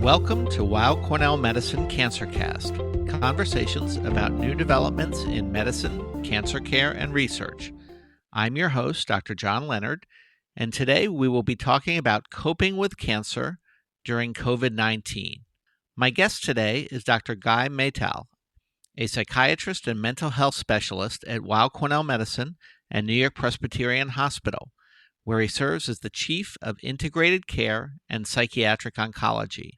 Welcome to Weill Cornell Medicine CancerCast, conversations about new developments in medicine, cancer care, and research. I'm your host, Dr. John Leonard, and today we will be talking about coping with cancer during COVID-19. My guest today is Dr. Guy Maytal, a psychiatrist and mental health specialist at Weill Cornell Medicine and NewYork-Presbyterian Hospital, where he serves as the Chief of Integrated Care and Psychiatric Oncology.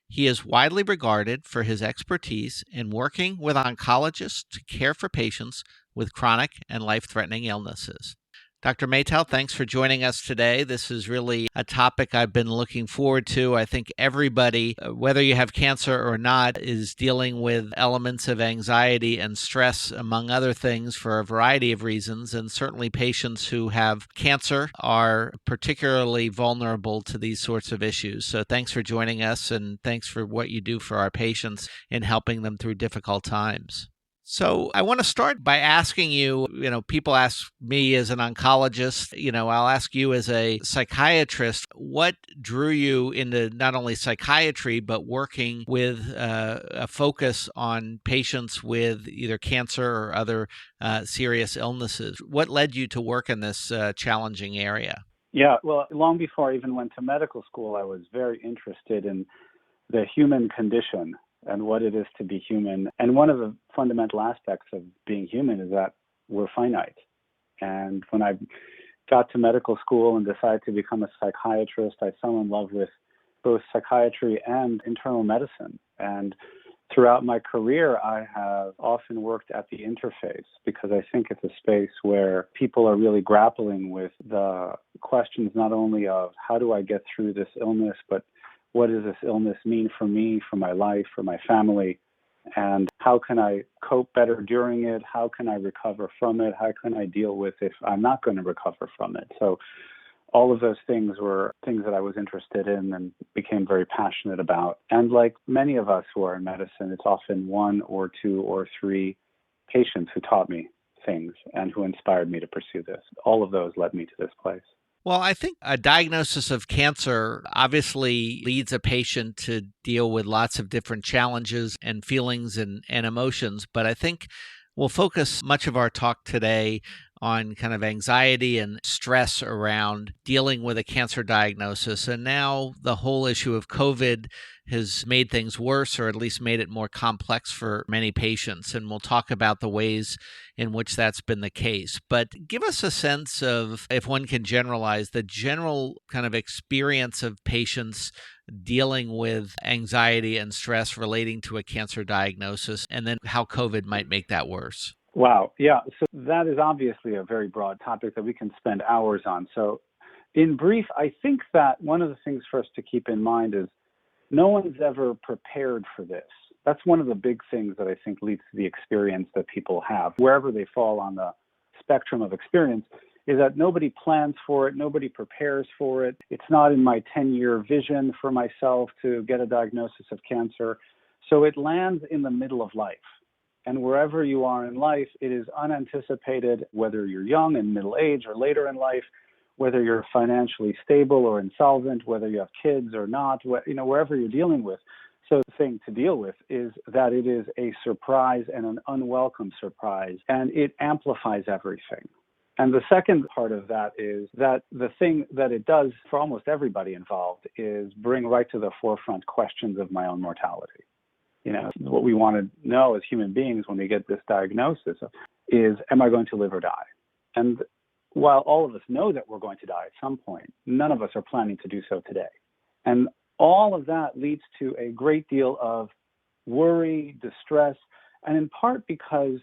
He is widely regarded for his expertise in working with oncologists to care for patients with chronic and life-threatening illnesses. Dr. Maytal, thanks for joining us today. This is really a topic I've been looking forward to. I think everybody, whether you have cancer or not, is dealing with elements of anxiety and stress, among other things, for a variety of reasons. And certainly patients who have cancer are particularly vulnerable to these sorts of issues. So thanks for joining us, and thanks for what you do for our patients in helping them through difficult times. So I want to start by asking you, people ask me as an oncologist, I'll ask you as a psychiatrist, what drew you into not only psychiatry, but working with a focus on patients with either cancer or other serious illnesses? What led you to work in this challenging area? Yeah, well, long before I even went to medical school, I was very interested in the human condition and what it is to be human. And one of the fundamental aspects of being human is that we're finite. And when I got to medical school and decided to become a psychiatrist, I fell in love with both psychiatry and internal medicine. And throughout my career, I have often worked at the interface because I think it's a space where people are really grappling with the questions not only of how do I get through this illness, but what does this illness mean for me, for my life, for my family, and how can I cope better during it? How can I recover from it? How can I deal with if I'm not going to recover from it? So all of those things were things that I was interested in and became very passionate about. And like many of us who are in medicine, it's often one or two or three patients who taught me things and who inspired me to pursue this. All of those led me to this place. Well, I think a diagnosis of cancer obviously leads a patient to deal with lots of different challenges and feelings and emotions, but I think we'll focus much of our talk today on kind of anxiety and stress around dealing with a cancer diagnosis. And now the whole issue of COVID has made things worse, or at least made it more complex for many patients. And we'll talk about the ways in which that's been the case. But give us a sense of, if one can generalize, the general kind of experience of patients dealing with anxiety and stress relating to a cancer diagnosis, and then how COVID might make that worse. Wow. Yeah. So that is obviously a very broad topic that we can spend hours on. So in brief, I think that one of the things for us to keep in mind is no one's ever prepared for this. That's one of the big things that I think leads to the experience that people have, wherever they fall on the spectrum of experience, is that nobody plans for it, nobody prepares for it. It's not in my 10-year vision for myself to get a diagnosis of cancer. So it lands in the middle of life. And wherever you are in life, it is unanticipated, whether you're young and middle age or later in life, whether you're financially stable or insolvent, whether you have kids or not, wherever you're dealing with. So the thing to deal with is that it is a surprise and an unwelcome surprise, and it amplifies everything. And the second part of that is that the thing that it does for almost everybody involved is bring right to the forefront questions of my own mortality. What we want to know as human beings when we get this diagnosis is, am I going to live or die? And while all of us know that we're going to die at some point, none of us are planning to do so today. And all of that leads to a great deal of worry, distress, and in part because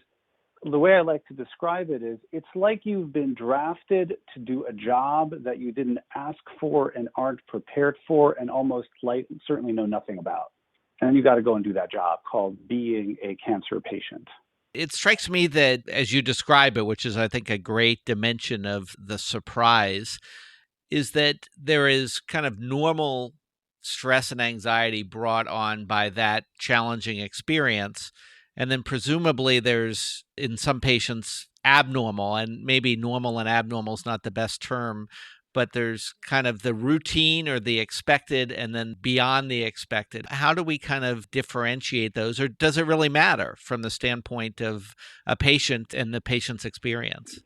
the way I like to describe it is, it's like you've been drafted to do a job that you didn't ask for and aren't prepared for and almost certainly know nothing about. And then you got to go and do that job called being a cancer patient. It strikes me that, as you describe it, which is, I think, a great dimension of the surprise, is that there is kind of normal stress and anxiety brought on by that challenging experience. And then presumably there's, in some patients, abnormal, and maybe normal and abnormal is not the best term, but there's kind of the routine or the expected and then beyond the expected. How do we kind of differentiate those, or does it really matter from the standpoint of a patient and the patient's experience?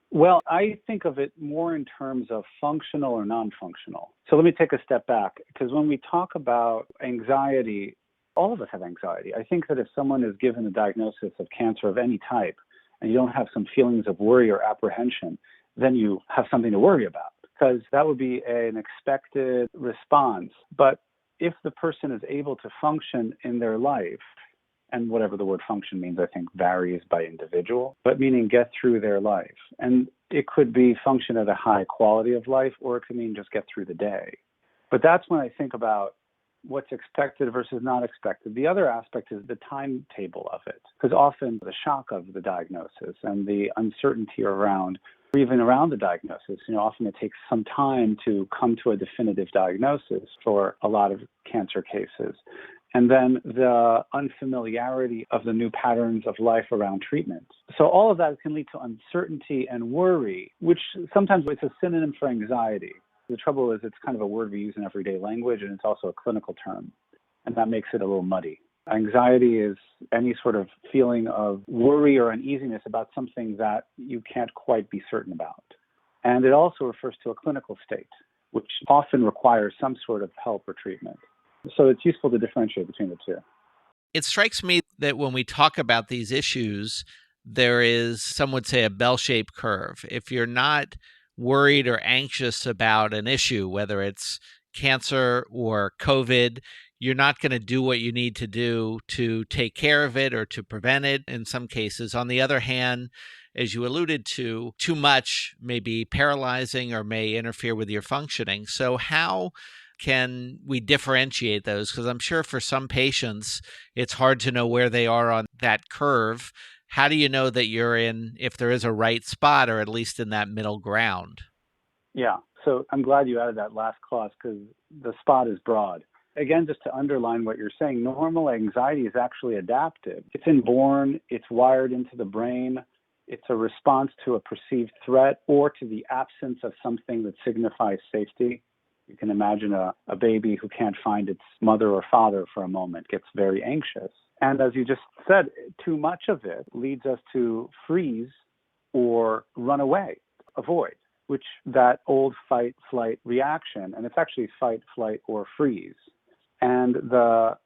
Well, I think of it more in terms of functional or non-functional. So let me take a step back, because when we talk about anxiety, all of us have anxiety. I think that if someone is given a diagnosis of cancer of any type and you don't have some feelings of worry or apprehension, then you have something to worry about, because that would be an expected response. But if the person is able to function in their life, and whatever the word function means, I think varies by individual, but meaning get through their life. And it could be function at a high quality of life, or it could mean just get through the day. But that's when I think about what's expected versus not expected. The other aspect is the timetable of it, because often the shock of the diagnosis and the uncertainty around, or even around the diagnosis, often it takes some time to come to a definitive diagnosis for a lot of cancer cases. And then the unfamiliarity of the new patterns of life around treatment. So all of that can lead to uncertainty and worry, which sometimes it's a synonym for anxiety. The trouble is it's kind of a word we use in everyday language, and it's also a clinical term, and that makes it a little muddy. Anxiety is any sort of feeling of worry or uneasiness about something that you can't quite be certain about. And it also refers to a clinical state, which often requires some sort of help or treatment. So it's useful to differentiate between the two. It strikes me that when we talk about these issues, there is, some would say, a bell-shaped curve. If you're not worried or anxious about an issue, whether it's cancer or COVID, you're not going to do what you need to do to take care of it or to prevent it in some cases. On the other hand, as you alluded to, too much may be paralyzing or may interfere with your functioning. So how can we differentiate those? Because I'm sure for some patients, it's hard to know where they are on that curve. How do you know that you're in, if there is a right spot, or at least in that middle ground? Yeah, so I'm glad you added that last clause, because the spot is broad. Again, just to underline what you're saying, normal anxiety is actually adaptive. It's inborn, it's wired into the brain. It's a response to a perceived threat or to the absence of something that signifies safety. You can imagine a baby who can't find its mother or father for a moment gets very anxious. And as you just said, too much of it leads us to freeze or run away, avoid, which that old fight, flight reaction, and it's actually fight, flight, or freeze. And the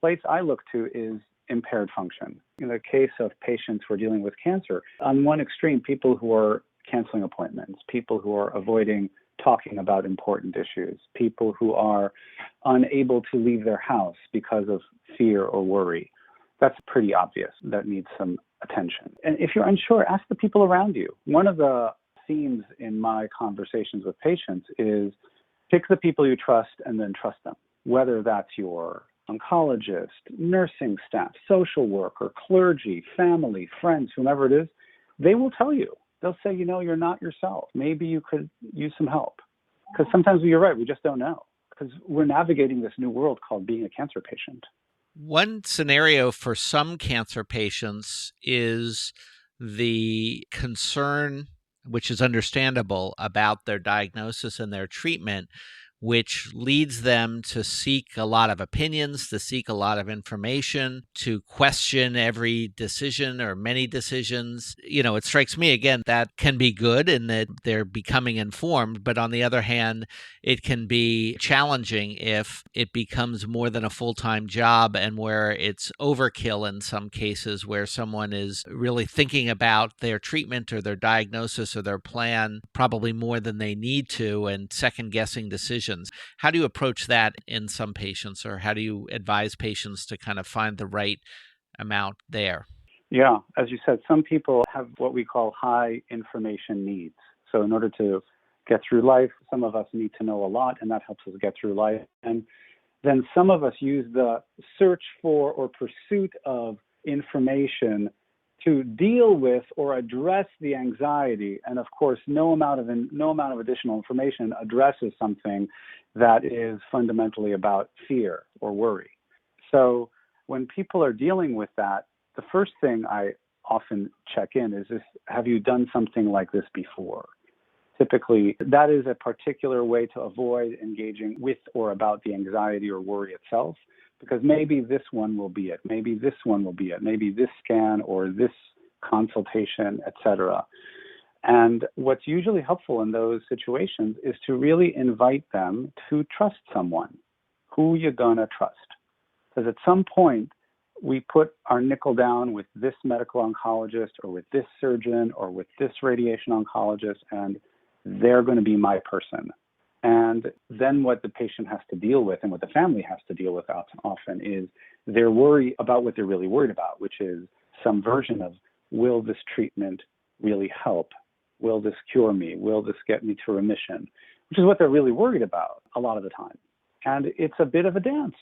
place I look to is impaired function. In the case of patients who are dealing with cancer, on one extreme, people who are canceling appointments, people who are avoiding talking about important issues, people who are unable to leave their house because of fear or worry. That's pretty obvious. That needs some attention. And if you're unsure, ask the people around you. One of the themes in my conversations with patients is pick the people you trust and then trust them, whether that's your oncologist, nursing staff, social worker, clergy, family, friends, whomever it is. They will tell you. They'll say, you're not yourself. Maybe you could use some help. Because sometimes you're right, we just don't know. Because we're navigating this new world called being a cancer patient. One scenario for some cancer patients is the concern, which is understandable, about their diagnosis and their treatment, which leads them to seek a lot of opinions, to seek a lot of information, to question every decision or many decisions. It strikes me, again, that can be good in that they're becoming informed, but on the other hand, it can be challenging if it becomes more than a full-time job and where it's overkill in some cases, where someone is really thinking about their treatment or their diagnosis or their plan probably more than they need to and second-guessing decisions. How do you approach that in some patients, or how do you advise patients to kind of find the right amount there? Yeah, as you said, some people have what we call high information needs. So in order to get through life, some of us need to know a lot, and that helps us get through life. And then some of us use the search for or pursuit of information to deal with or address the anxiety. And of course, no amount of additional information addresses something that is fundamentally about fear or worry. So when people are dealing with that, the first thing I often check in is, have you done something like this before? typically that is a particular way to avoid engaging with or about the anxiety or worry itself, because maybe this one will be it, maybe this one will be it, maybe this scan or this consultation, etc. And what's usually helpful in those situations is to really invite them to trust someone. Who you gonna trust? Because at some point, we put our nickel down with this medical oncologist or with this surgeon or with this radiation oncologist, and they're going to be my person. And then what the patient has to deal with and what the family has to deal with often is their worry about what they're really worried about, which is some version of, will this treatment really help? Will this cure me? Will this get me to remission? Which is what they're really worried about a lot of the time. And it's a bit of a dance.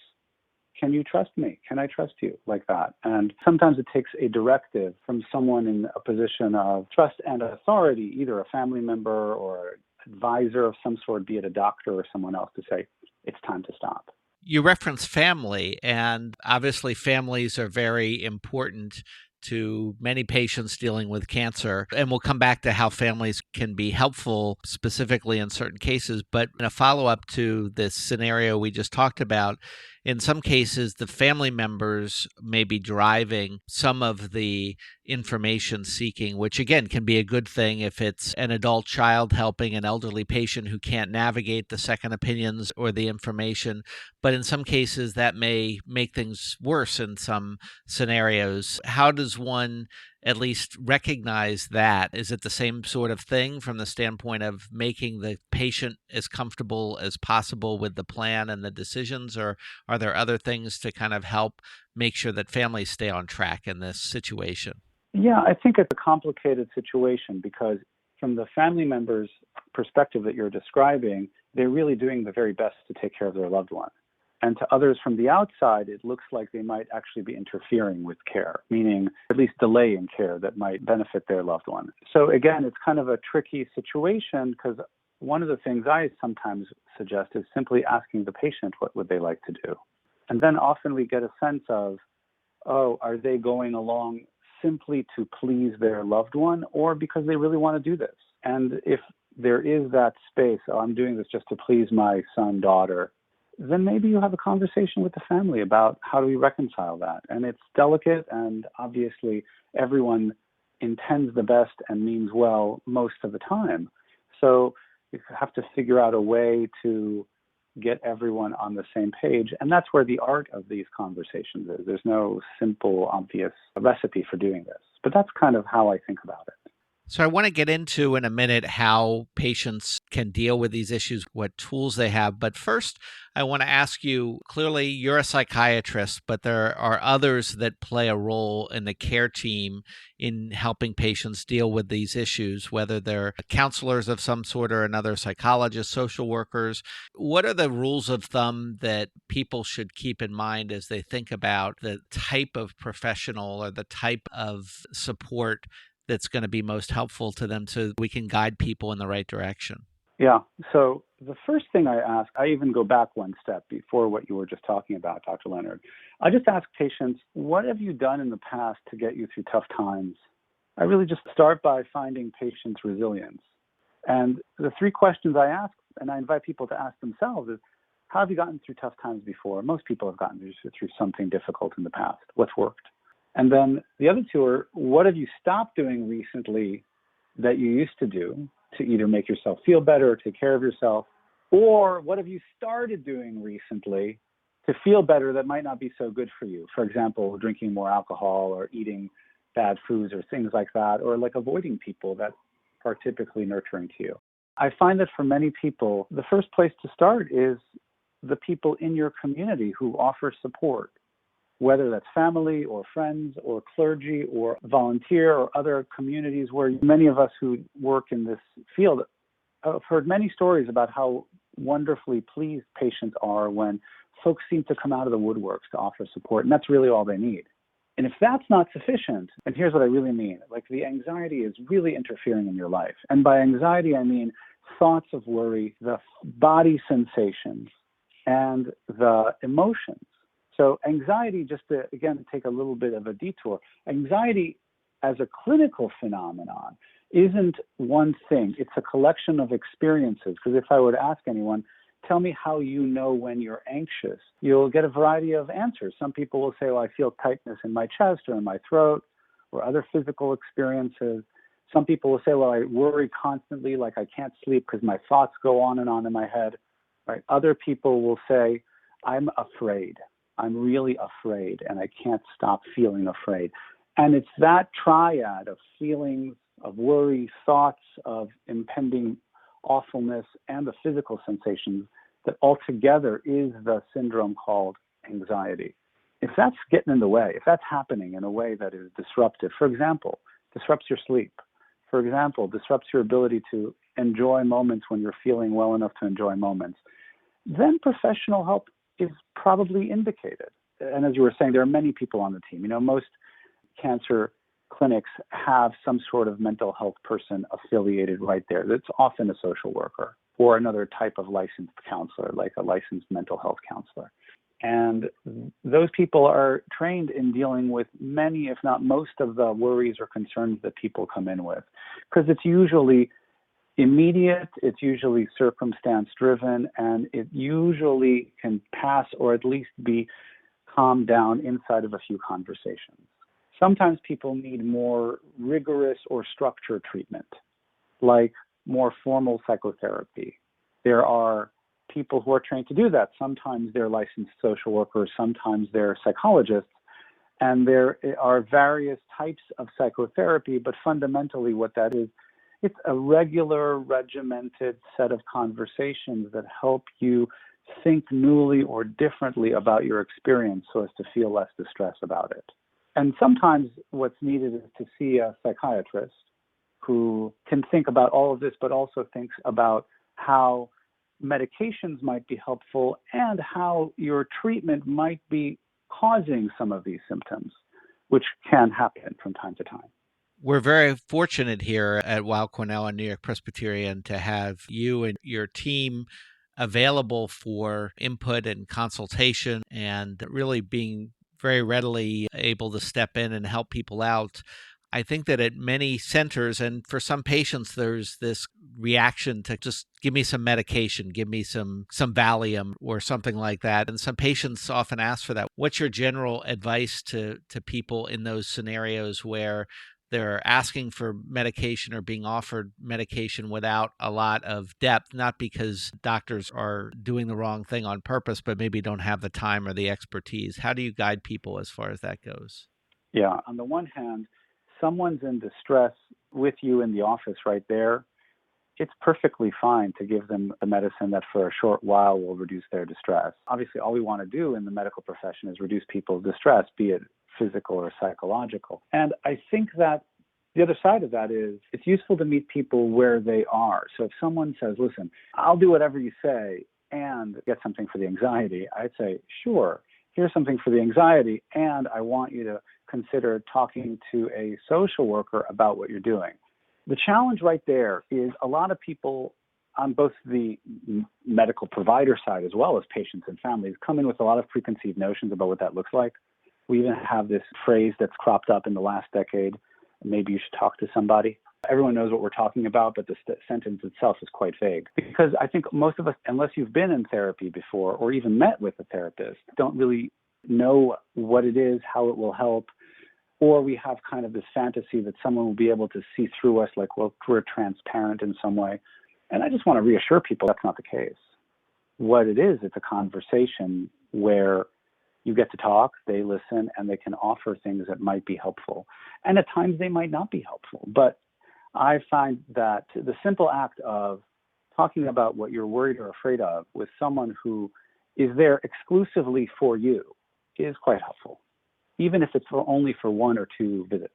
Can you trust me? Can I trust you? Like that. And sometimes it takes a directive from someone in a position of trust and authority, either a family member or advisor of some sort, be it a doctor or someone else, to say, it's time to stop. You reference family, and obviously families are very important to many patients dealing with cancer. And we'll come back to how families can be helpful specifically in certain cases. But in a follow-up to this scenario we just talked about, in some cases, the family members may be driving some of the information seeking, which again can be a good thing if it's an adult child helping an elderly patient who can't navigate the second opinions or the information. But in some cases, that may make things worse in some scenarios. How does one at least recognize that? Is it the same sort of thing from the standpoint of making the patient as comfortable as possible with the plan and the decisions, or are there other things to kind of help make sure that families stay on track in this situation? Yeah, I think it's a complicated situation because from the family member's perspective that you're describing, they're really doing the very best to take care of their loved one. And to others from the outside, it looks like they might actually be interfering with care, meaning at least delaying care that might benefit their loved one. So again, it's kind of a tricky situation because one of the things I sometimes suggest is simply asking the patient what would they like to do. And then often we get a sense of, oh, are they going along simply to please their loved one or because they really want to do this? And if there is that space, oh, I'm doing this just to please my son, daughter, then maybe you have a conversation with the family about how do we reconcile that. And it's delicate, and obviously everyone intends the best and means well most of the time. So you have to figure out a way to get everyone on the same page. And that's where the art of these conversations is. There's no simple, obvious recipe for doing this. But that's kind of how I think about it. So I want to get into in a minute how patients can deal with these issues, what tools they have. But first, I want to ask you, clearly you're a psychiatrist, but there are others that play a role in the care team in helping patients deal with these issues, whether they're counselors of some sort or another, psychologists, social workers. What are the rules of thumb that people should keep in mind as they think about the type of professional or the type of support that's going to be most helpful to them so we can guide people in the right direction? Yeah. So the first thing I ask, I even go back one step before what you were just talking about, Dr. Leonard. I just ask patients, what have you done in the past to get you through tough times? I really just start by finding patients' resilience. And the three questions I ask, and I invite people to ask themselves, is how have you gotten through tough times before? Most people have gotten through something difficult in the past. What's worked? And then the other two are, what have you stopped doing recently that you used to do to either make yourself feel better or take care of yourself? Or what have you started doing recently to feel better that might not be so good for you? For example, drinking more alcohol or eating bad foods or things like that, or like avoiding people that are typically nurturing to you. I find that for many people, the first place to start is the people in your community who offer support, whether that's family or friends or clergy or volunteer or other communities where many of us who work in this field have heard many stories about how wonderfully pleased patients are when folks seem to come out of the woodworks to offer support, and that's really all they need. And if that's not sufficient, and here's what I really mean, like the anxiety is really interfering in your life. And by anxiety, I mean thoughts of worry, the body sensations, and the emotions. So anxiety, just to, again, take a little bit of a detour, anxiety as a clinical phenomenon isn't one thing. It's a collection of experiences. Because if I were to ask anyone, tell me how you know when you're anxious, you'll get a variety of answers. Some people will say, well, I feel tightness in my chest or in my throat, or other physical experiences. Some people will say, well, I worry constantly, like I can't sleep because my thoughts go on in my head. Right? Other people will say, I'm afraid. I'm really afraid, and I can't stop feeling afraid. And it's that triad of feelings, of worry, thoughts, of impending awfulness, and the physical sensations that altogether is the syndrome called anxiety. If that's getting in the way, if that's happening in a way that is disruptive, for example, disrupts your sleep, for example, disrupts your ability to enjoy moments when you're feeling well enough to enjoy moments, then professional help is probably indicated. And as you were saying, there are many people on the team. Most cancer clinics have some sort of mental health person affiliated right there. That's often a social worker or another type of licensed counselor, like a licensed mental health counselor. And those people are trained in dealing with many, if not most, of the worries or concerns that people come in with, because it's usually immediate, it's usually circumstance-driven, and it usually can pass or at least be calmed down inside of a few conversations. Sometimes people need more rigorous or structured treatment, like more formal psychotherapy. There are people who are trained to do that. Sometimes they're licensed social workers, sometimes they're psychologists, and there are various types of psychotherapy, but fundamentally what that is, it's a regular, regimented set of conversations that help you think newly or differently about your experience so as to feel less distress about it. And sometimes what's needed is to see a psychiatrist who can think about all of this, but also thinks about how medications might be helpful and how your treatment might be causing some of these symptoms, which can happen from time to time. We're very fortunate here at Weill Cornell and NewYork-Presbyterian to have you and your team available for input and consultation, and really being very readily able to step in and help people out. I think that at many centers and for some patients, there's this reaction to just give me some medication, give me some Valium or something like that. And some patients often ask for that. What's your general advice to people in those scenarios where they're asking for medication or being offered medication without a lot of depth, not because doctors are doing the wrong thing on purpose, but maybe don't have the time or the expertise? How do you guide people as far as that goes? Yeah, on the one hand, someone's in distress with you in the office right there, it's perfectly fine to give them a medicine that for a short while will reduce their distress. Obviously, all we want to do in the medical profession is reduce people's distress, be it physical or psychological. And I think that the other side of that is it's useful to meet people where they are. So if someone says, listen, I'll do whatever you say and get something for the anxiety, I'd say, sure, here's something for the anxiety, and I want you to consider talking to a social worker about what you're doing. The challenge right there is a lot of people on both the medical provider side as well as patients and families come in with a lot of preconceived notions about what that looks like. We even have this phrase that's cropped up in the last decade, maybe you should talk to somebody. Everyone knows what we're talking about, but the sentence itself is quite vague. Because I think most of us, unless you've been in therapy before or even met with a therapist, don't really know what it is, how it will help, or we have kind of this fantasy that someone will be able to see through us, like, well, we're transparent in some way. And I just want to reassure people that's not the case. What it is, it's a conversation where you get to talk, they listen, and they can offer things that might be helpful. And at times they might not be helpful. But I find that the simple act of talking about what you're worried or afraid of with someone who is there exclusively for you is quite helpful, even if it's only for 1 or 2 visits.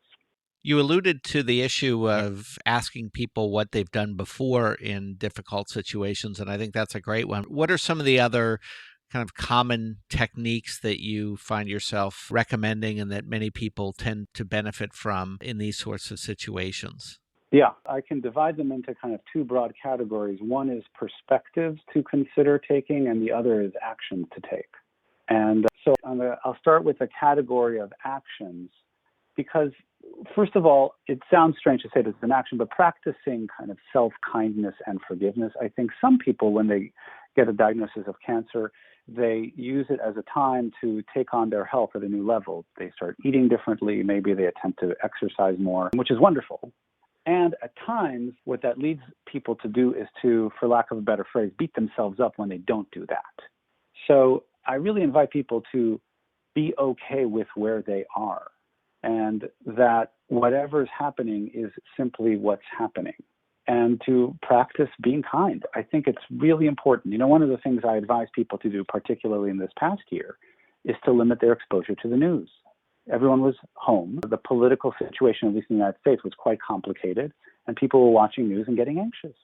You alluded to the issue of asking people what they've done before in difficult situations, and I think that's a great one. What are some of the other kind of common techniques that you find yourself recommending and that many people tend to benefit from in these sorts of situations? Yeah, I can divide them into kind of 2 broad categories. One is perspectives to consider taking, and the other is actions to take. And so I'll start with the category of actions. because first of all, it sounds strange to say this is an action, but practicing kind of self-kindness and forgiveness. I think some people, when they get a diagnosis of cancer, they use it as a time to take on their health at a new level. They start eating differently. Maybe they attempt to exercise more, which is wonderful. And at times, what that leads people to do is to, for lack of a better phrase, beat themselves up when they don't do that. So I really invite people to be okay with where they are, and that whatever is happening is simply what's happening, and to practice being kind. I think it's really important. One of the things I advise people to do, particularly in this past year, is to limit their exposure to the news. Everyone was home. The political situation, at least in the United States, was quite complicated, and people were watching news and getting anxious.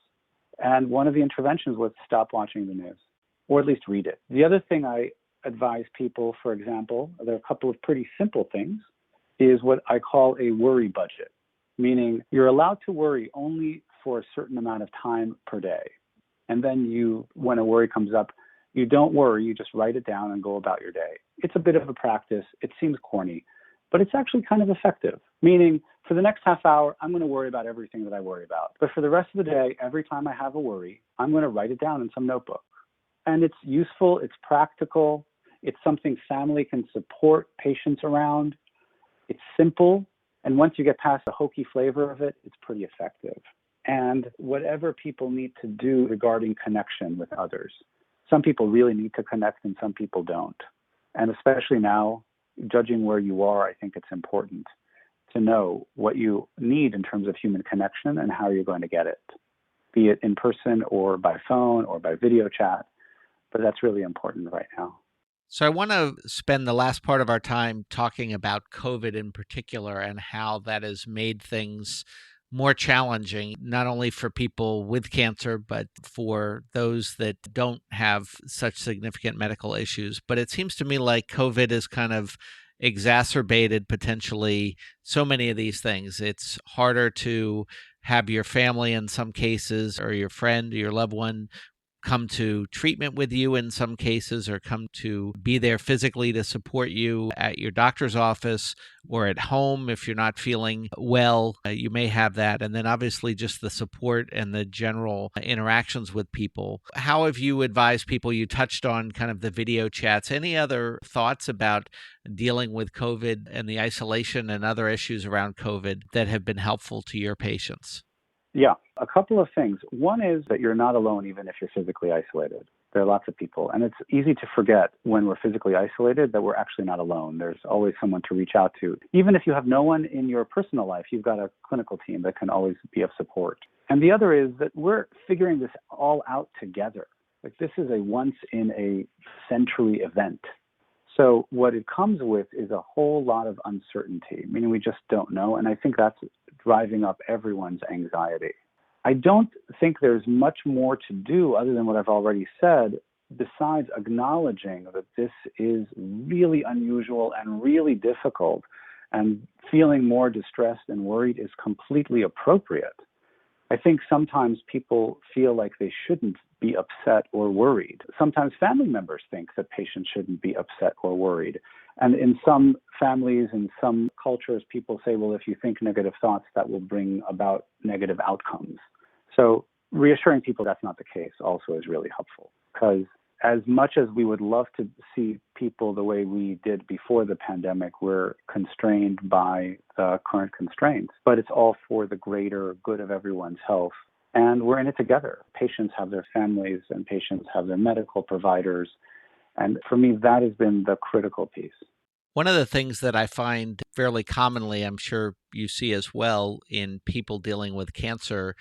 And one of the interventions was stop watching the news, or at least read it. The other thing I advise people, for example, there are a couple of pretty simple things, is what I call a worry budget, meaning you're allowed to worry only for a certain amount of time per day. And then when a worry comes up, you don't worry, you just write it down and go about your day. It's a bit of a practice. It seems corny, but it's actually kind of effective, meaning for the next half hour, I'm going to worry about everything that I worry about. But for the rest of the day, every time I have a worry, I'm going to write it down in some notebook. And it's useful, it's practical, it's something family can support patients around. It's simple, and once you get past the hokey flavor of it, it's pretty effective. And whatever people need to do regarding connection with others, some people really need to connect and some people don't. And especially now, judging where you are, I think it's important to know what you need in terms of human connection and how you're going to get it, be it in person or by phone or by video chat. But that's really important right now. So I want to spend the last part of our time talking about COVID in particular and how that has made things more challenging, not only for people with cancer, but for those that don't have such significant medical issues. But it seems to me like COVID has kind of exacerbated potentially so many of these things. It's harder to have your family in some cases, or your friend or your loved one, come to treatment with you in some cases, or come to be there physically to support you at your doctor's office or at home. If you're not feeling well, you may have that. And then obviously just the support and the general interactions with people. How have you advised people? You touched on kind of the video chats. Any other thoughts about dealing with COVID and the isolation and other issues around COVID that have been helpful to your patients? Yeah, a couple of things. One is that you're not alone even if you're physically isolated. There are lots of people, and it's easy to forget when we're physically isolated that we're actually not alone. There's always someone to reach out to. Even if you have no one in your personal life, you've got a clinical team that can always be of support. And the other is that we're figuring this all out together. Like, this is a once-in-a-century event. So what it comes with is a whole lot of uncertainty, meaning we just don't know, and I think that's driving up everyone's anxiety. I don't think there's much more to do other than what I've already said, besides acknowledging that this is really unusual and really difficult, and feeling more distressed and worried is completely appropriate. I think sometimes people feel like they shouldn't be upset or worried. Sometimes family members think that patients shouldn't be upset or worried. And in some families, in some cultures, people say, well, if you think negative thoughts, that will bring about negative outcomes. So reassuring people that's not the case also is really helpful, because as much as we would love to see people the way we did before the pandemic, we're constrained by the current constraints, but it's all for the greater good of everyone's health. And we're in it together. Patients have their families and patients have their medical providers. And for me, that has been the critical piece. One of the things that I find fairly commonly, I'm sure you see as well, in people dealing with cancer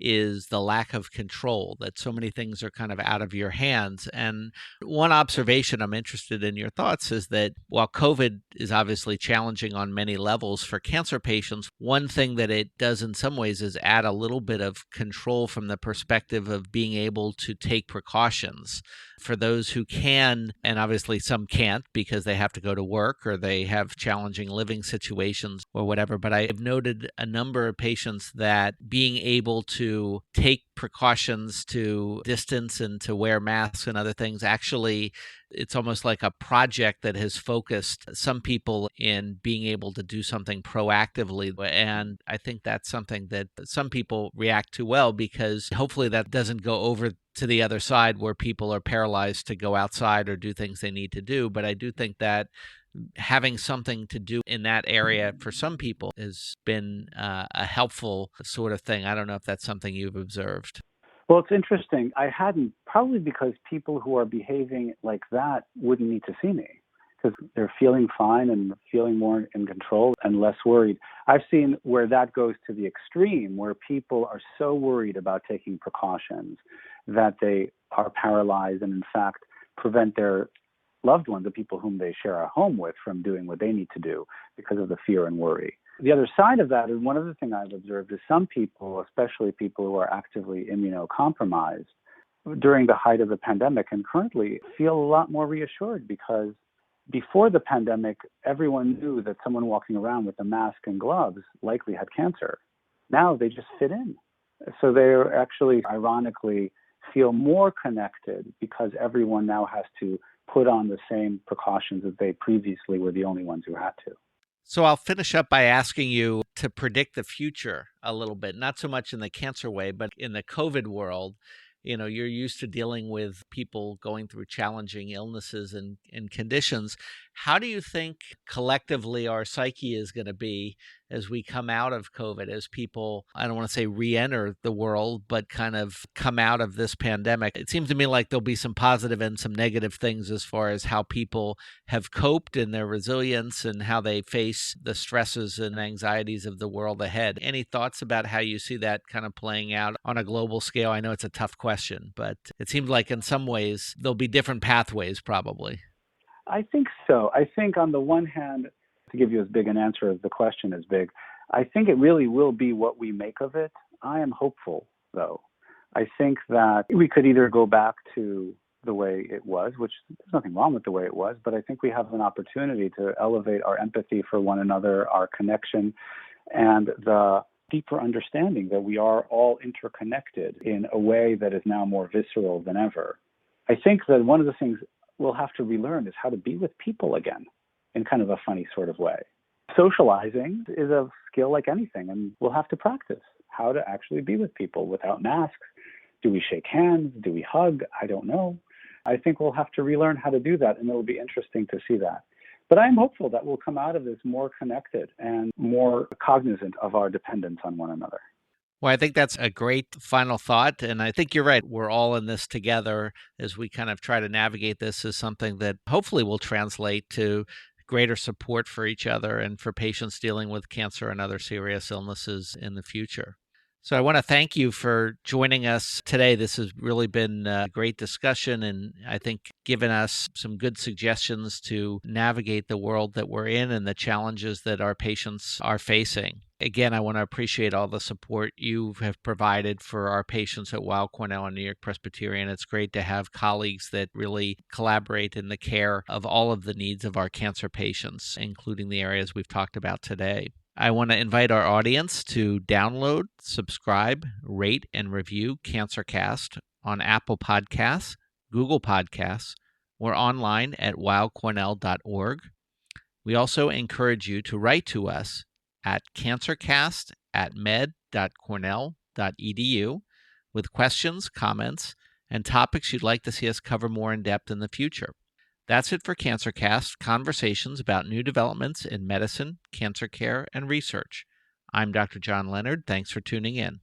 is the lack of control, that so many things are kind of out of your hands. And one observation, I'm interested in your thoughts, is that while COVID is obviously challenging on many levels for cancer patients, one thing that it does in some ways is add a little bit of control from the perspective of being able to take precautions for those who can, and obviously some can't because they have to go to work or they have challenging living situations or whatever. But I've noted a number of patients that being able to take precautions to distance and to wear masks and other things, actually, it's almost like a project that has focused some people in being able to do something proactively. And I think that's something that some people react to well, because hopefully that doesn't go over to the other side where people are paralyzed to go outside or do things they need to do. But I do think that having something to do in that area for some people has been a helpful sort of thing. I don't know if that's something you've observed. Well, it's interesting. I hadn't, probably because people who are behaving like that wouldn't need to see me because they're feeling fine and feeling more in control and less worried. I've seen where that goes to the extreme, where people are so worried about taking precautions that they are paralyzed and, in fact, prevent their loved ones, the people whom they share a home with, from doing what they need to do because of the fear and worry. The other side of that, and one other thing I've observed, is some people, especially people who are actively immunocompromised, during the height of the pandemic and currently feel a lot more reassured, because before the pandemic, everyone knew that someone walking around with a mask and gloves likely had cancer. Now they just fit in. So they actually, ironically, feel more connected because everyone now has to put on the same precautions that they previously were the only ones who had to. So I'll finish up by asking you to predict the future a little bit, not so much in the cancer way, but in the COVID world. You're used to dealing with people going through challenging illnesses and conditions. How do you think collectively our psyche is going to be as we come out of COVID, as people, I don't want to say re-enter the world, but kind of come out of this pandemic? It seems to me like there'll be some positive and some negative things as far as how people have coped and their resilience and how they face the stresses and anxieties of the world ahead. Any thoughts about how you see that kind of playing out on a global scale? I know it's a tough question, but it seems like in some ways there'll be different pathways probably. I think so. I think on the one hand, to give you as big an answer as the question is big, I think it really will be what we make of it. I am hopeful, though. I think that we could either go back to the way it was, which there's nothing wrong with the way it was, but I think we have an opportunity to elevate our empathy for one another, our connection, and the deeper understanding that we are all interconnected in a way that is now more visceral than ever. I think that one of the things we'll have to relearn is how to be with people again in kind of a funny sort of way. Socializing is a skill like anything, and we'll have to practice how to actually be with people without masks. Do we shake hands? Do we hug? I don't know. I think we'll have to relearn how to do that, and it'll be interesting to see that. But I'm hopeful that we'll come out of this more connected and more cognizant of our dependence on one another. Well, I think that's a great final thought. And I think you're right. We're all in this together as we kind of try to navigate this as something that hopefully will translate to greater support for each other and for patients dealing with cancer and other serious illnesses in the future. So I want to thank you for joining us today. This has really been a great discussion, and I think given us some good suggestions to navigate the world that we're in and the challenges that our patients are facing. Again, I want to appreciate all the support you have provided for our patients at Weill, Cornell, and NewYork-Presbyterian. It's great to have colleagues that really collaborate in the care of all of the needs of our cancer patients, including the areas we've talked about today. I want to invite our audience to download, subscribe, rate, and review CancerCast on Apple Podcasts, Google Podcasts, or online at weillcornell.org. We also encourage you to write to us at cancercast@med.cornell.edu with questions, comments, and topics you'd like to see us cover more in depth in the future. That's it for CancerCast, conversations about new developments in medicine, cancer care, and research. I'm Dr. John Leonard. Thanks for tuning in.